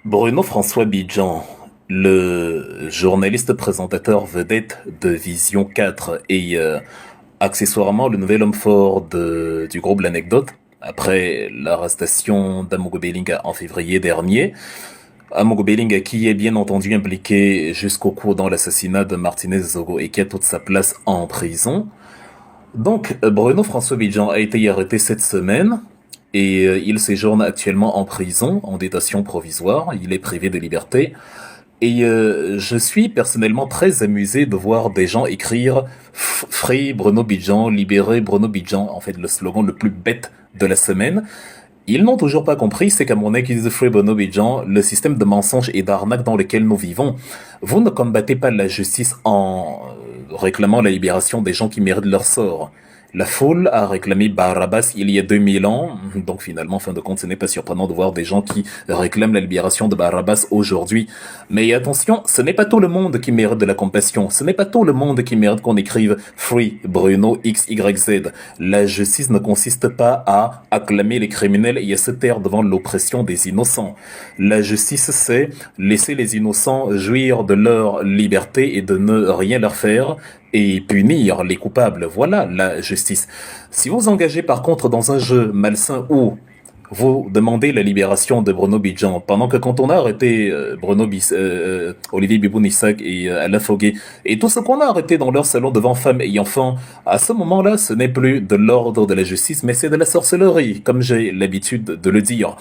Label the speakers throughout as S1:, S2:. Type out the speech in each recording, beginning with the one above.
S1: Bruno François Bidjan, le journaliste présentateur vedette de Vision 4 et accessoirement le nouvel homme fort du groupe L'Anecdote, après l'arrestation d'Amogo Belling en février dernier. Amogo Belling qui est bien entendu impliqué jusqu'au cou dans l'assassinat de Martinez Zogo et qui a toute sa place en prison. Donc, Bruno François Bidjan a été arrêté cette semaine et il séjourne actuellement en prison, en détention provisoire. Il est privé de liberté. Et je suis personnellement très amusé de voir des gens écrire Free Bruno Bidjan, libéré Bruno Bidjan, en fait le slogan le plus bête de la semaine. Ils n'ont toujours pas compris, c'est qu'à mon avis, Free Bruno Bidjan, le système de mensonges et d'arnaque dans lequel nous vivons, vous ne combattez pas la justice en réclamant la libération des gens qui méritent leur sort. La foule a réclamé Barabbas il y a 2000 ans, donc finalement, en fin de compte, ce n'est pas surprenant de voir des gens qui réclament la libération de Barabbas aujourd'hui. Mais attention, ce n'est pas tout le monde qui mérite de la compassion, ce n'est pas tout le monde qui mérite qu'on écrive Free Bruno XYZ. La justice ne consiste pas à acclamer les criminels et à se taire devant l'oppression des innocents. La justice, c'est laisser les innocents jouir de leur liberté et de ne rien leur faire, et punir les coupables. Voilà la justice. Si vous engagez par contre dans un jeu malsain où vous demandez la libération de Bruno Bidjan, pendant que quand on a arrêté Olivier Biboun-Isaac et Alain Foguet, et tout ce qu'on a arrêté dans leur salon devant femmes et enfants, à ce moment-là, ce n'est plus de l'ordre de la justice, mais c'est de la sorcellerie, comme j'ai l'habitude de le dire.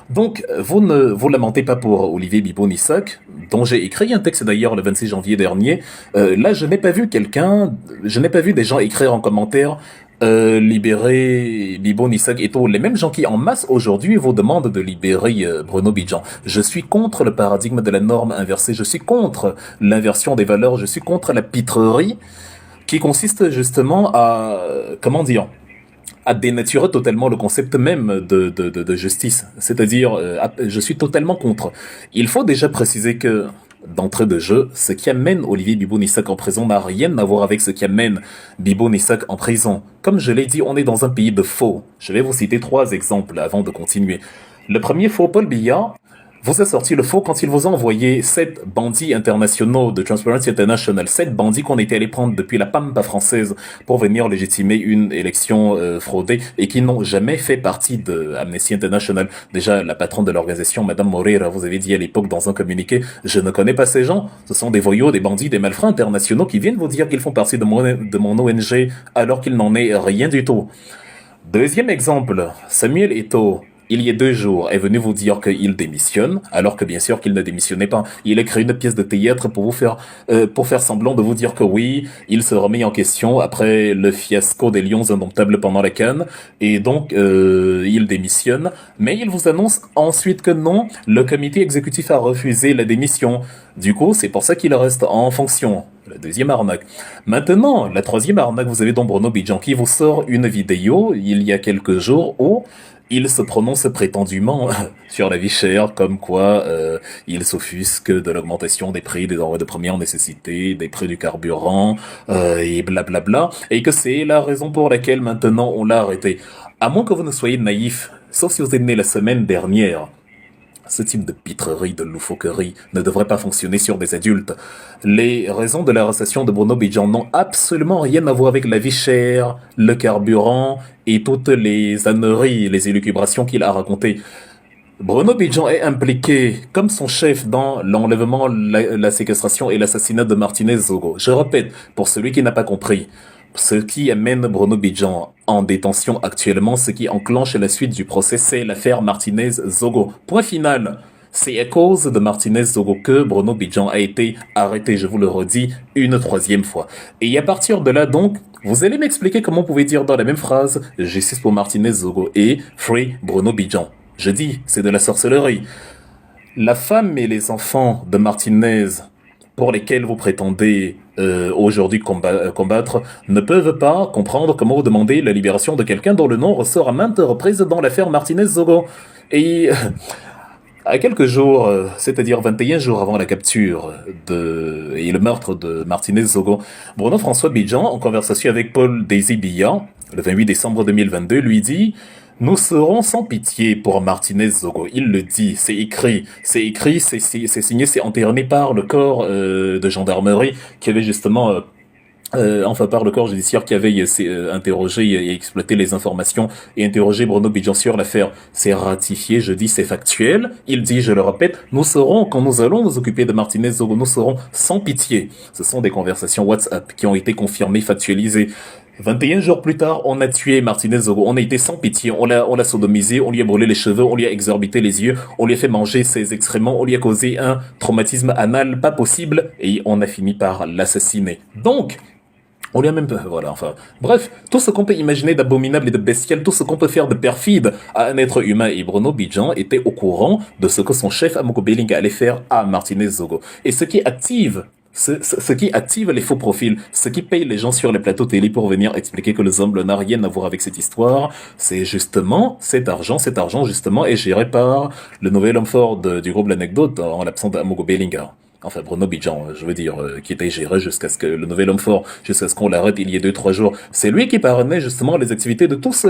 S1: Donc, vous ne vous lamentez pas pour Olivier Biboun-Isaac, dont j'ai écrit un texte d'ailleurs le 26 janvier dernier. Là, je n'ai pas vu des gens écrire en commentaire libérer Bibo Nissak et tout. Les mêmes gens qui en masse aujourd'hui vous demandent de libérer Bruno Bidjan. Je suis contre le paradigme de la norme inversée, je suis contre l'inversion des valeurs, je suis contre la pitrerie qui consiste justement à, comment dire, à dénaturer totalement le concept même de justice. C'est-à-dire, je suis totalement contre. Il faut déjà préciser que d'entrée de jeu, ce qui amène Olivier Bibo-Nissak en prison n'a rien à voir avec ce qui amène Bibo-Nissak en prison. Comme je l'ai dit, on est dans un pays de faux. Je vais vous citer trois exemples avant de continuer. Le premier faux, Paul Biya vous a sorti le faux quand il vous a envoyé 7 bandits internationaux de Transparency International, 7 bandits qu'on était allé prendre depuis la Pampa française pour venir légitimer une élection fraudée et qui n'ont jamais fait partie de Amnesty International. Déjà, la patronne de l'organisation, Madame Moreira, vous avez dit à l'époque dans un communiqué, je ne connais pas ces gens, ce sont des voyous, des bandits, des malfrats internationaux qui viennent vous dire qu'ils font partie de mon ONG alors qu'il n'en est rien du tout. Deuxième exemple, Samuel Eto'o, il y a 2 jours, est venu vous dire qu'il démissionne, alors que bien sûr qu'il ne démissionnait pas. Il a créé une pièce de théâtre pour faire semblant de vous dire que oui, il se remet en question après le fiasco des Lions indomptables pendant la CAN, et donc il démissionne. Mais il vous annonce ensuite que non, le comité exécutif a refusé la démission. Du coup, c'est pour ça qu'il reste en fonction. La deuxième arnaque. Maintenant, la troisième arnaque, vous avez donc Bruno Bidjan qui vous sort une vidéo il y a quelques jours où il se prononce prétendument sur la vie chère, comme quoi il s'offusque de l'augmentation des prix des denrées de première nécessité, des prix du carburant, et blablabla, et que c'est la raison pour laquelle maintenant on l'a arrêté. À moins que vous ne soyez naïf, sauf si vous êtes né la semaine dernière. Ce type de pitrerie, de loufoquerie ne devrait pas fonctionner sur des adultes. Les raisons de l'arrestation de Bruno Bidjan n'ont absolument rien à voir avec la vie chère, le carburant et toutes les âneries, les élucubrations qu'il a racontées. Bruno Bidjan est impliqué, comme son chef, dans l'enlèvement, la séquestration et l'assassinat de Martinez Zogo. Je répète, pour celui qui n'a pas compris, ce qui amène Bruno Bidjan en détention actuellement, ce qui enclenche la suite du procès, c'est l'affaire Martinez-Zogo. Point final. C'est à cause de Martinez-Zogo que Bruno Bidjan a été arrêté, je vous le redis, une troisième fois. Et à partir de là, donc, vous allez m'expliquer comment vous pouvez dire dans la même phrase « Justice pour Martinez-Zogo » et « Free Bruno Bidjan ». Je dis, c'est de la sorcellerie. La femme et les enfants de Martinez pour lesquels vous prétendez aujourd'hui combattre ne peuvent pas comprendre comment vous demandez la libération de quelqu'un dont le nom ressort à maintes reprises dans l'affaire Martinez-Zogo. Et à quelques jours, c'est-à-dire 21 jours avant la capture et le meurtre de Martinez-Zogo, Bruno François Bidjan, en conversation avec Paul Daisy Biya, le 28 décembre 2022, lui dit Nous serons sans pitié pour Martinez Zogo. Il le dit, c'est écrit, c'est signé, c'est entériné par le corps de gendarmerie qui avait justement enfin par le corps judiciaire qui avait interrogé et exploité les informations et interrogé Bruno Bidjan sur l'affaire. C'est ratifié, je dis c'est factuel. Il dit, je le répète, nous serons, quand nous allons nous occuper de Martinez Zogo, nous serons sans pitié. Ce sont des conversations WhatsApp qui ont été confirmées, factualisées. 21 jours plus tard, on a tué Martinez Zogo. On a été sans pitié. On l'a sodomisé. On lui a brûlé les cheveux. On lui a exorbité les yeux. On lui a fait manger ses excréments. On lui a causé un traumatisme anal pas possible. Et on a fini par l'assassiner. Donc, on lui a même pas, voilà, enfin, bref, tout ce qu'on peut imaginer d'abominable et de bestial, tout ce qu'on peut faire de perfide à un être humain, et Bruno Bidjan était au courant de ce que son chef Amogo Belling allait faire à Martinez Zogo. Et ce qui active les faux profils, ce qui paye les gens sur les plateaux télé pour venir expliquer que le Zomble n'a rien à voir avec cette histoire, c'est justement cet argent justement est géré par le nouvel homme fort du groupe L'Anecdote en l'absence d'Amogo Bellinga. Enfin, Bruno Bidjan, je veux dire, qui était géré jusqu'à ce que le nouvel homme fort, jusqu'à ce qu'on l'arrête il y a 2-3 jours. C'est lui qui parrainait justement les activités de tous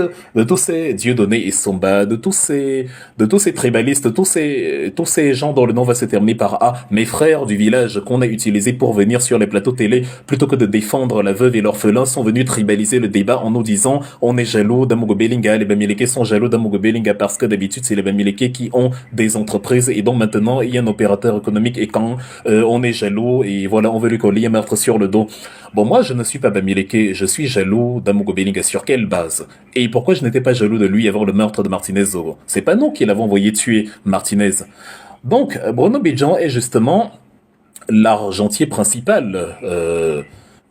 S1: ces dieudonnés et Somba, de tous ces tribalistes, tous ces gens dont le nom va se terminer par A, mes frères du village qu'on a utilisé pour venir sur les plateaux télé, plutôt que de défendre la veuve et l'orphelin, sont venus tribaliser le débat en nous disant, on est jaloux d'Amogo Bellinga, les Bamileke sont jaloux d'Amogo Bellinga parce que d'habitude c'est les Bamileke qui ont des entreprises et dont maintenant il y a un opérateur économique et quand on est jaloux et voilà, on veut lui coller un meurtre sur le dos. Bon, moi, je ne suis pas Bamileke, je suis jaloux d'Amogo Bellinga. Sur quelle base? Et pourquoi je n'étais pas jaloux de lui avant le meurtre de Martinez Zogo? C'est pas nous qui l'avons envoyé tuer Martinez. Donc, Bruno Bidjan est justement l'argentier principal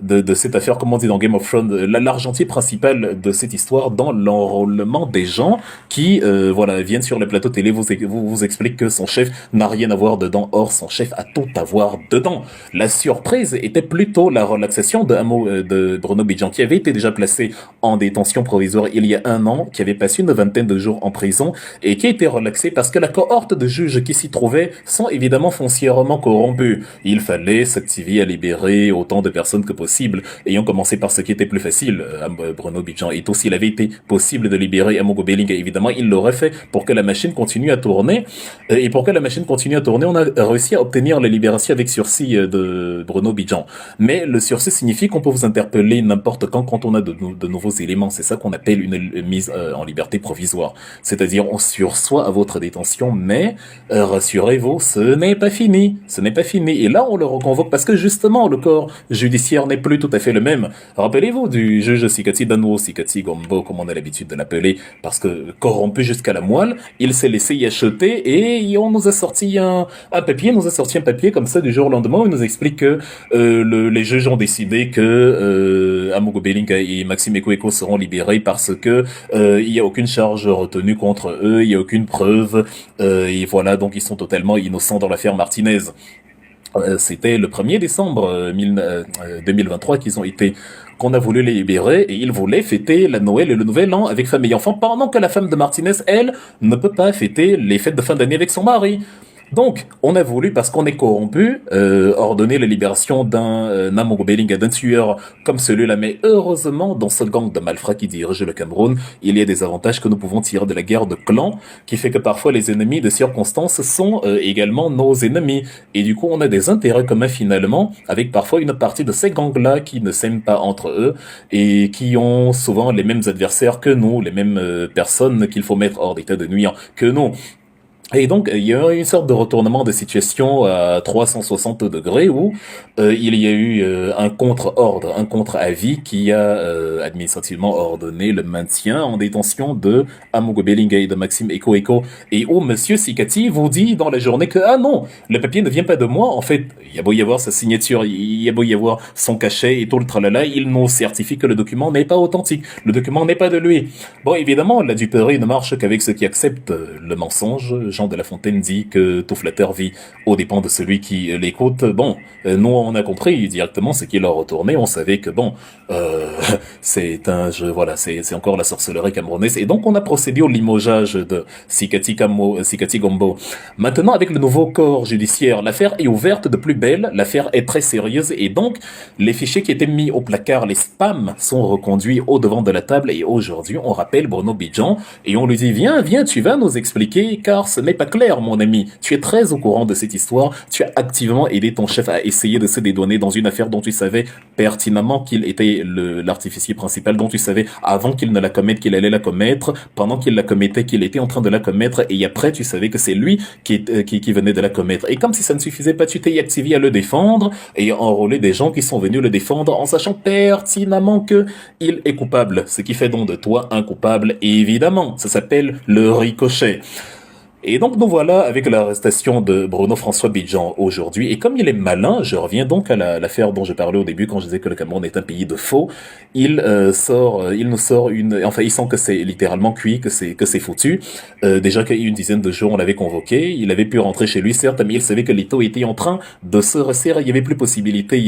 S1: de cette affaire, comme on dit dans Game of Thrones, l'argentier principal de cette histoire dans l'enrôlement des gens qui, voilà, viennent sur les plateaux télé, vous expliquent que son chef n'a rien à voir dedans. Or, son chef a tout à voir dedans. La surprise était plutôt la relaxation de Bruno Bidjan, qui avait été déjà placé en détention provisoire il y a 1 an, qui avait passé une vingtaine de jours en prison et qui a été relaxé parce que la cohorte de juges qui s'y trouvaient sont évidemment foncièrement corrompus. Il fallait s'activer à libérer autant de personnes que possible, ayant commencé par ce qui était plus facile, Bruno Bidjan. Et tout s'il avait été possible de libérer Amogo Bellinga, évidemment, il l'aurait fait pour que la machine continue à tourner. Et pour que la machine continue à tourner, on a réussi à obtenir la libération avec sursis de Bruno Bidjan. Mais le sursis signifie qu'on peut vous interpeller n'importe quand on a de nouveaux éléments. C'est ça qu'on appelle une mise en liberté provisoire. C'est-à-dire, on sursoit à votre détention, mais rassurez-vous, ce n'est pas fini. Ce n'est pas fini. Et là, on le reconvoque parce que justement, le corps judiciaire n'est plus tout à fait le même. Rappelez-vous du juge Sikati Danwo, Sikati Gombo, comme on a l'habitude de l'appeler, parce que corrompu jusqu'à la moelle, il s'est laissé y acheter et on nous a sorti un papier comme ça du jour au lendemain où il nous explique que les juges ont décidé que Amogo Bellinga et Maxime Eko seront libérés parce que il y a aucune charge retenue contre eux, il y a aucune preuve et voilà, donc ils sont totalement innocents dans l'affaire Martinez. C'était le 1er décembre 2023 qu'on a voulu les libérer et ils voulaient fêter la Noël et le Nouvel An avec famille et enfants pendant que la femme de Martinez, elle, ne peut pas fêter les fêtes de fin d'année avec son mari. Donc, on a voulu, parce qu'on est corrompu, ordonner la libération d'un Amogo Bellinga, d'un tueur comme celui-là. Mais heureusement, dans ce gang de malfrats qui dirige le Cameroun, il y a des avantages que nous pouvons tirer de la guerre de clans, qui fait que parfois les ennemis de circonstances sont également nos ennemis. Et du coup, on a des intérêts communs finalement, avec parfois une partie de ces gangs-là qui ne s'aiment pas entre eux, et qui ont souvent les mêmes adversaires que nous, les mêmes personnes qu'il faut mettre hors d'état de nuire que nous. Et donc, il y a eu une sorte de retournement de situation à 360 degrés où il y a eu un contre-ordre, un contre-avis qui a administrativement ordonné le maintien en détention de Amogo Bellinga et de Maxime Eko et où Monsieur Sikati vous dit dans la journée que ah non, le papier ne vient pas de moi. En fait, il y a beau y avoir sa signature, il y a beau y avoir son cachet et tout le tralala, il nous certifie que le document n'est pas authentique, le document n'est pas de lui. Bon, évidemment, la duperie ne marche qu'avec ceux qui acceptent le mensonge. Jean de La Fontaine dit que tout flatteur vit aux dépens de celui qui l'écoute. Bon, nous on a compris directement ce qu'il a retourné. On savait que bon, euh, c'est un jeu, voilà, c'est encore la sorcellerie camerounaise. Et donc on a procédé au limogeage de Sikati Gombo. Maintenant, avec le nouveau corps judiciaire, l'affaire est ouverte de plus belle. L'affaire est très sérieuse et donc les fichiers qui étaient mis au placard, les spams, sont reconduits au devant de la table. Et aujourd'hui, on rappelle Bruno Bidjan et on lui dit viens, tu vas nous expliquer car ce n'est pas clair, mon ami. Tu es très au courant de cette histoire. Tu as activement aidé ton chef à essayer de se dédouaner dans une affaire dont tu savais pertinemment qu'il était l'artificier principal, dont tu savais avant qu'il ne la commette qu'il allait la commettre, pendant qu'il la commettait qu'il était en train de la commettre et après tu savais que c'est lui qui venait de la commettre. Et comme si ça ne suffisait pas, tu t'es activé à le défendre et enrôlé des gens qui sont venus le défendre en sachant pertinemment que il est coupable, ce qui fait donc de toi un coupable, évidemment. Ça s'appelle le ricochet. Et donc nous voilà avec l'arrestation de Bruno François Bidjan aujourd'hui. Et comme il est malin, je reviens donc à l'affaire dont je parlais au début quand je disais que le Cameroun est un pays de faux. Il nous sort il sent que c'est littéralement cuit, que c'est foutu. Déjà qu'il y a une dizaine de jours, on l'avait convoqué. Il avait pu rentrer chez lui, certes, mais il savait que l'État était en train de se resserrer. Il y avait plus possibilité.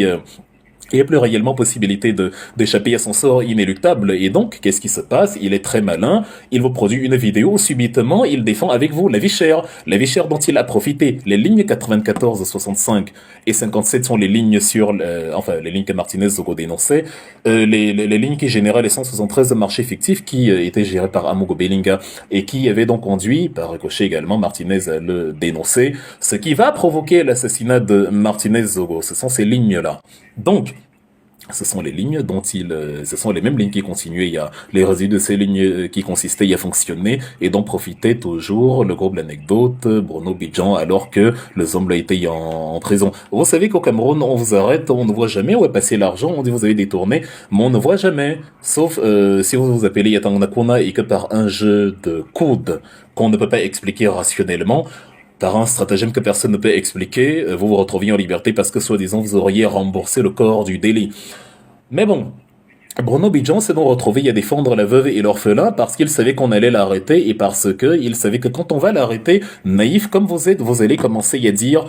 S1: Il n'y a plus réellement possibilité d'échapper à son sort inéluctable. Et donc, qu'est-ce qui se passe? Il est très malin. Il vous produit une vidéo. Subitement, il défend avec vous la vie chère. La vie chère dont il a profité. Les lignes 94, 65 et 57 sont les lignes les lignes que Martinez Zogo dénonçait. Les lignes qui généraient les 173 marchés fictifs qui étaient gérés par Amogo Belinga et qui avaient donc conduit, par ricochet également, Martinez à le dénoncer. Ce qui va provoquer l'assassinat de Martinez Zogo. Ce sont ces lignes-là. Donc, ce sont les lignes ce sont les mêmes lignes qui continuaient. Il y a les résidus de ces lignes qui consistaient à fonctionner et dont profitait toujours le groupe L'Anecdote, Bruno Bidjan, alors que les hommes étaient en prison. Vous savez qu'au Cameroun, on vous arrête, on ne voit jamais où est passé l'argent, on dit vous avez détourné, mais on ne voit jamais. Sauf si vous vous appelez Yatanganakuna et que par un jeu de coude qu'on ne peut pas expliquer rationnellement, par un stratagème que personne ne peut expliquer, vous vous retrouviez en liberté parce que soi-disant vous auriez remboursé le corps du délit. Mais bon, Bruno Bidjan s'est donc retrouvé à défendre la veuve et l'orphelin parce qu'il savait qu'on allait l'arrêter et parce que il savait que quand on va l'arrêter, naïf comme vous êtes, vous allez commencer à dire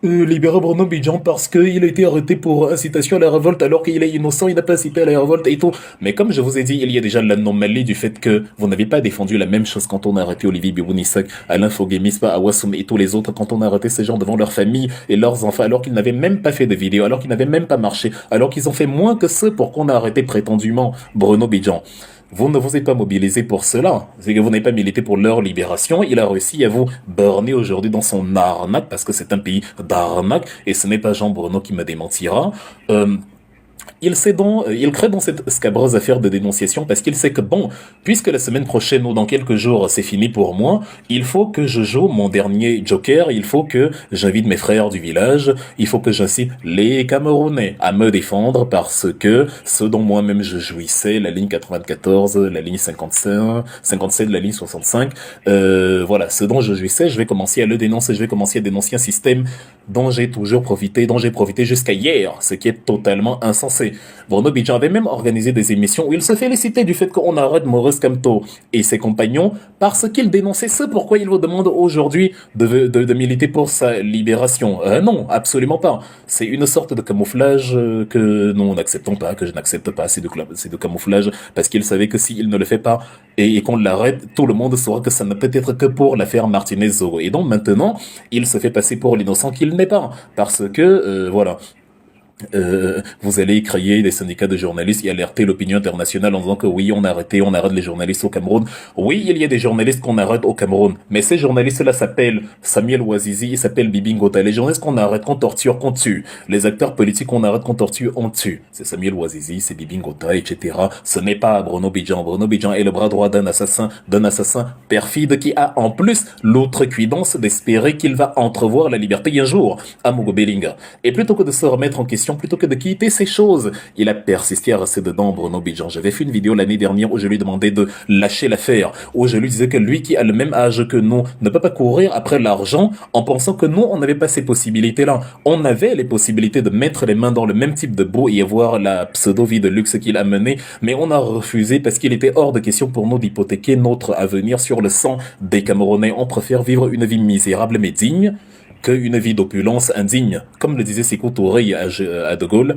S1: libérez Bruno Bidjan parce qu'il a été arrêté pour incitation à la révolte alors qu'il est innocent, il n'a pas incité à la révolte et tout. Mais comme je vous ai dit, il y a déjà l'anomalie du fait que vous n'avez pas défendu la même chose quand on a arrêté Olivier Bibounisak, Alain Foguemispa, Awassoum et tous les autres quand on a arrêté ces gens devant leur famille et leurs enfants alors qu'ils n'avaient même pas fait de vidéo, alors qu'ils n'avaient même pas marché, alors qu'ils ont fait moins que ce pour qu'on a arrêté prétendument Bruno Bidjan. Vous ne vous êtes pas mobilisé pour cela. C'est que vous n'avez pas milité pour leur libération. Il a réussi à vous burner aujourd'hui dans son arnaque parce que c'est un pays d'arnaque et ce n'est pas Jean Bruno qui me démentira. Il crée dans cette scabreuse affaire de dénonciation parce qu'il sait que bon, puisque la semaine prochaine ou dans quelques jours c'est fini pour moi, il faut que je joue mon dernier joker, il faut que j'invite mes frères du village, il faut que j'incite les Camerounais à me défendre parce que ce dont moi-même je jouissais, la ligne 94, la ligne 55, 57, la ligne 65, voilà, ce dont je jouissais, je vais commencer à le dénoncer, je vais commencer à dénoncer un système dont j'ai toujours profité, dont j'ai profité jusqu'à hier, ce qui est totalement insensé. Bruno Bidjan avait même organisé des émissions où il se félicitait du fait qu'on arrête Maurice Kamto et ses compagnons parce qu'il dénonçait ce pourquoi il vous demande aujourd'hui de militer pour sa libération. Non, absolument pas. C'est une sorte de camouflage que nous n'acceptons pas, que je n'accepte pas. C'est de camouflage parce qu'il savait que s'il ne le fait pas et qu'on l'arrête, tout le monde saura que ça ne peut être que pour l'affaire Martinez-Zogo. Et donc maintenant, il se fait passer pour l'innocent qu'il n'est pas parce que, voilà. Vous allez créer des syndicats de journalistes et alerter l'opinion internationale en disant que oui, on arrête les journalistes au Cameroun. Oui, il y a des journalistes qu'on arrête au Cameroun, mais ces journalistes-là s'appellent Samuel Ouazizi, ils s'appellent Bibi Ngota. Les journalistes qu'on arrête, qu'on torture, qu'on tue. Les acteurs politiques qu'on arrête, qu'on torture, on tue. C'est Samuel Ouazizi, c'est Bibi Ngota, etc. Ce n'est pas Bruno Bidjan. Bruno Bidjan est le bras droit d'un assassin perfide qui a en plus l'autre cuidance d'espérer qu'il va entrevoir la liberté un jour à Mogo Belinga. Et plutôt que de se remettre en question question plutôt que de quitter ces choses. Il a persisté à rester dedans, Bruno Bidjan. J'avais fait une vidéo l'année dernière où je lui demandais de lâcher l'affaire, où je lui disais que lui qui a le même âge que nous ne peut pas courir après l'argent en pensant que nous, on n'avait pas ces possibilités-là. On avait les possibilités de mettre les mains dans le même type de boue et avoir la pseudo-vie de luxe qu'il a menée, mais on a refusé parce qu'il était hors de question pour nous d'hypothéquer notre avenir sur le sang des Camerounais. On préfère vivre une vie misérable mais digne qu'une vie d'opulence indigne. Comme le disait Sékou Touré à De Gaulle,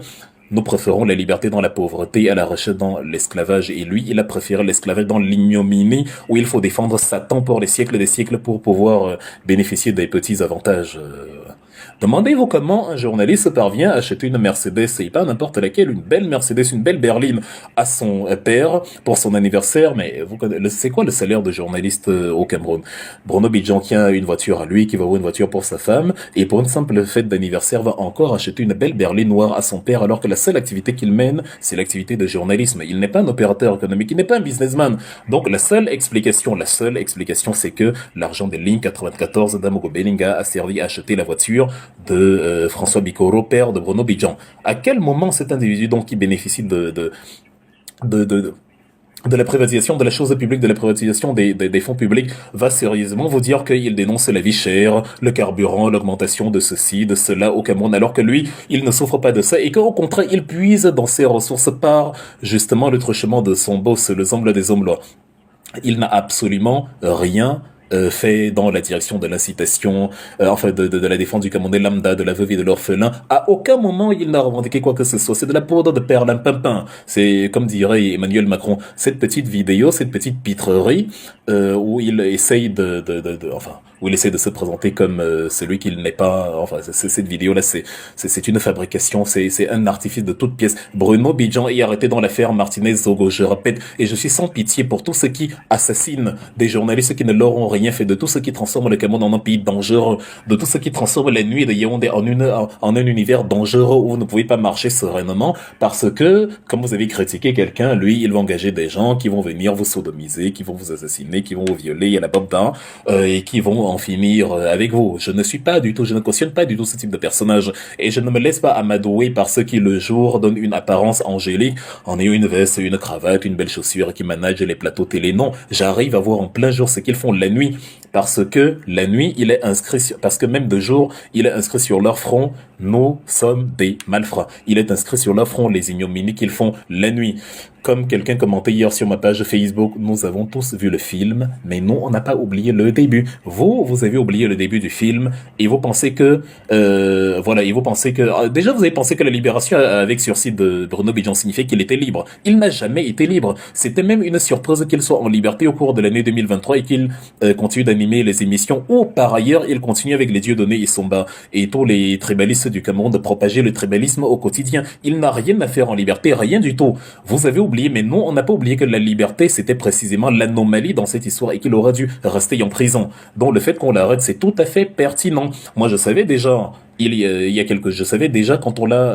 S1: nous préférons la liberté dans la pauvreté à la recherche dans l'esclavage. Et lui, il a préféré l'esclavage dans l'ignominie où il faut défendre Satan pour les siècles des siècles pour pouvoir bénéficier des petits avantages. Demandez-vous comment un journaliste parvient à acheter une Mercedes, et pas n'importe laquelle, une belle Mercedes, une belle berline à son père pour son anniversaire. Mais c'est quoi le salaire de journaliste au Cameroun? Bruno Bidjan qui a une voiture à lui, qui va avoir une voiture pour sa femme, et pour une simple fête d'anniversaire va encore acheter une belle berline noire à son père, alors que la seule activité qu'il mène, c'est l'activité de journalisme. Il n'est pas un opérateur économique, il n'est pas un businessman. Donc la seule explication, c'est que l'argent des lignes 94 d'Amogo Belinga a servi à acheter la voiture de François Bikoro, père de Bruno Bidjan. À quel moment cet individu donc qui bénéficie de la privatisation de la chose publique, de la privatisation des fonds publics, va sérieusement vous dire qu'il dénonce la vie chère, le carburant, l'augmentation de ceci, de cela au Cameroun, alors que lui, il ne souffre pas de ça et qu'au contraire, il puise dans ses ressources par justement le truchement de son boss, le Zomble des Zomlois. Il n'a absolument rien fait dans la direction de l'incitation, enfin de la défense du Camerounais lambda, de la veuve et de l'orphelin. À aucun moment il n'a revendiqué quoi que ce soit. C'est de la poudre de perlimpinpin. C'est, comme dirait Emmanuel Macron, cette petite vidéo, cette petite pitrerie où il essaye où il essaie de se présenter comme celui qu'il n'est pas. Enfin, cette vidéo-là, c'est une fabrication, c'est un artifice de toute pièce. Bruno Bidjan est arrêté dans l'affaire Martinez-Zogo, je répète, et je suis sans pitié pour tous ceux qui assassinent des journalistes qui ne leur ont rien fait, de tous ceux qui transforment le Cameroun en un pays dangereux, de tous ceux qui transforment la nuit de Yaoundé en un univers dangereux où vous ne pouvez pas marcher sereinement parce que, comme vous avez critiqué quelqu'un, lui, il va engager des gens qui vont venir vous sodomiser, qui vont vous assassiner, qui vont vous violer à la bombe d'un, et qui vont en finir avec vous. Je ne cautionne pas du tout ce type de personnage et je ne me laisse pas amadouer par ceux qui le jour donnent une apparence angélique en ayant une veste, une cravate, une belle chaussure qui managent les plateaux télé. Non, j'arrive à voir en plein jour ce qu'ils font la nuit parce que la nuit, il est inscrit parce que même de jour, il est inscrit sur leur front, nous sommes des malfrats. Il est inscrit sur leur front les ignominies qu'ils font la nuit. Comme quelqu'un commentait hier sur ma page Facebook, nous avons tous vu le film, mais nous, on n'a pas oublié le début. Vous avez oublié le début du film, et vous pensez que, déjà vous avez pensé que la libération avec sursis de Bruno Bidjan signifiait qu'il était libre. Il n'a jamais été libre. C'était même une surprise qu'il soit en liberté au cours de l'année 2023 et qu'il continue d'animer les émissions, ou par ailleurs, il continue avec les Dieudonné Issomba et tous les tribalistes du Cameroun de propager le tribalisme au quotidien. Il n'a rien à faire en liberté, rien du tout. Vous avez oublié, mais non, on n'a pas oublié que la liberté, c'était précisément l'anomalie dans cette histoire et qu'il aurait dû rester en prison. Donc le fait qu'on l'arrête, c'est tout à fait pertinent. Moi, je savais déjà, je savais déjà quand on l'a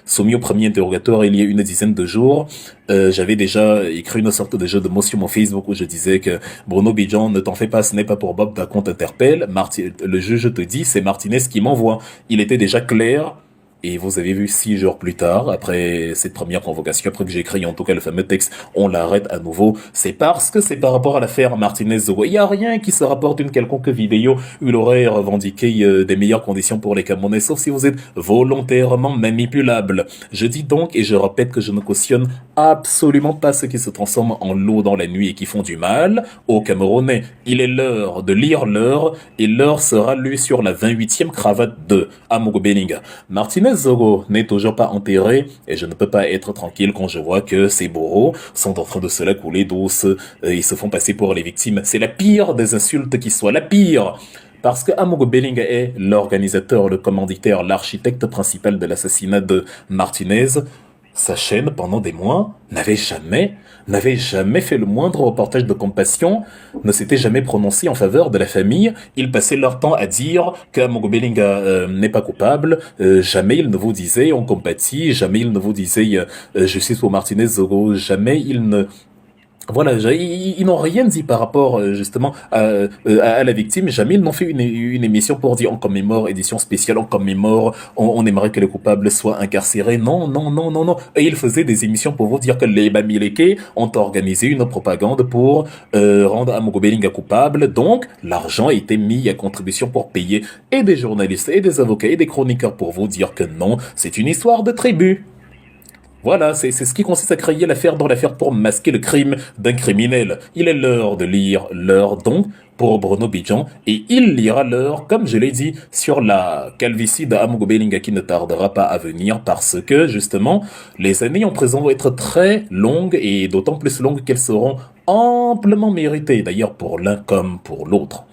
S1: soumis au premier interrogatoire il y a une dizaine de jours, j'avais déjà écrit une sorte de jeu de mots sur mon Facebook où je disais que Bruno Bidjan, ne t'en fais pas, ce n'est pas pour Bob, ta compte interpelle. Le juge te dit, c'est Martinez qui m'envoie. Il était déjà clair. Et vous avez vu 6 jours plus tard, après cette première convocation, après que j'ai écrit en tout cas le fameux texte, on l'arrête à nouveau. C'est parce que c'est par rapport à l'affaire Martinez-Zogo. Il n'y a rien qui se rapporte d'une quelconque vidéo où il aurait revendiqué des meilleures conditions pour les Camerounais, sauf si vous êtes volontairement manipulable. Je dis donc, et je répète que je ne cautionne absolument pas ceux qui se transforment en loups dans la nuit et qui font du mal aux Camerounais. Il est l'heure de lire l'heure, et l'heure sera lue sur la 28e cravate de Amogo Belinga. Martinez-Zogo n'est toujours pas enterré et je ne peux pas être tranquille quand je vois que ces bourreaux sont en train de se la couler douce. Ils se font passer pour les victimes. C'est la pire des insultes qui soit, la pire. Parce que Amogo Belinga est l'organisateur, le commanditaire, l'architecte principal de l'assassinat de Martinez. Sa chaîne, pendant des mois, n'avait jamais fait le moindre reportage de compassion, ne s'était jamais prononcé en faveur de la famille. Ils passaient leur temps à dire qu'Amogo Belinga n'est pas coupable. Jamais ils ne vous disaient on compatit, jamais ils ne vous disaient justice pour Martinez-Zogo, jamais ils ne Voilà, ils n'ont rien dit par rapport justement à la victime. Jamais ils n'ont fait une émission pour dire on commémore, édition spéciale, on commémore, on aimerait que le coupable soit incarcéré. Non, non, non, non, non. Et ils faisaient des émissions pour vous dire que les Bamileke ont organisé une propagande pour rendre Amogo Belinga coupable. Donc, l'argent a été mis à contribution pour payer et des journalistes, et des avocats, et des chroniqueurs pour vous dire que non, c'est une histoire de tribu. Voilà, c'est ce qui consiste à créer l'affaire dans l'affaire pour masquer le crime d'un criminel. Il est l'heure de lire l'heure donc pour Bruno Bidjan et il lira l'heure, comme je l'ai dit, sur la calvitie d'Amogo Belinga qui ne tardera pas à venir parce que justement les années en prison vont être très longues et d'autant plus longues qu'elles seront amplement méritées d'ailleurs pour l'un comme pour l'autre.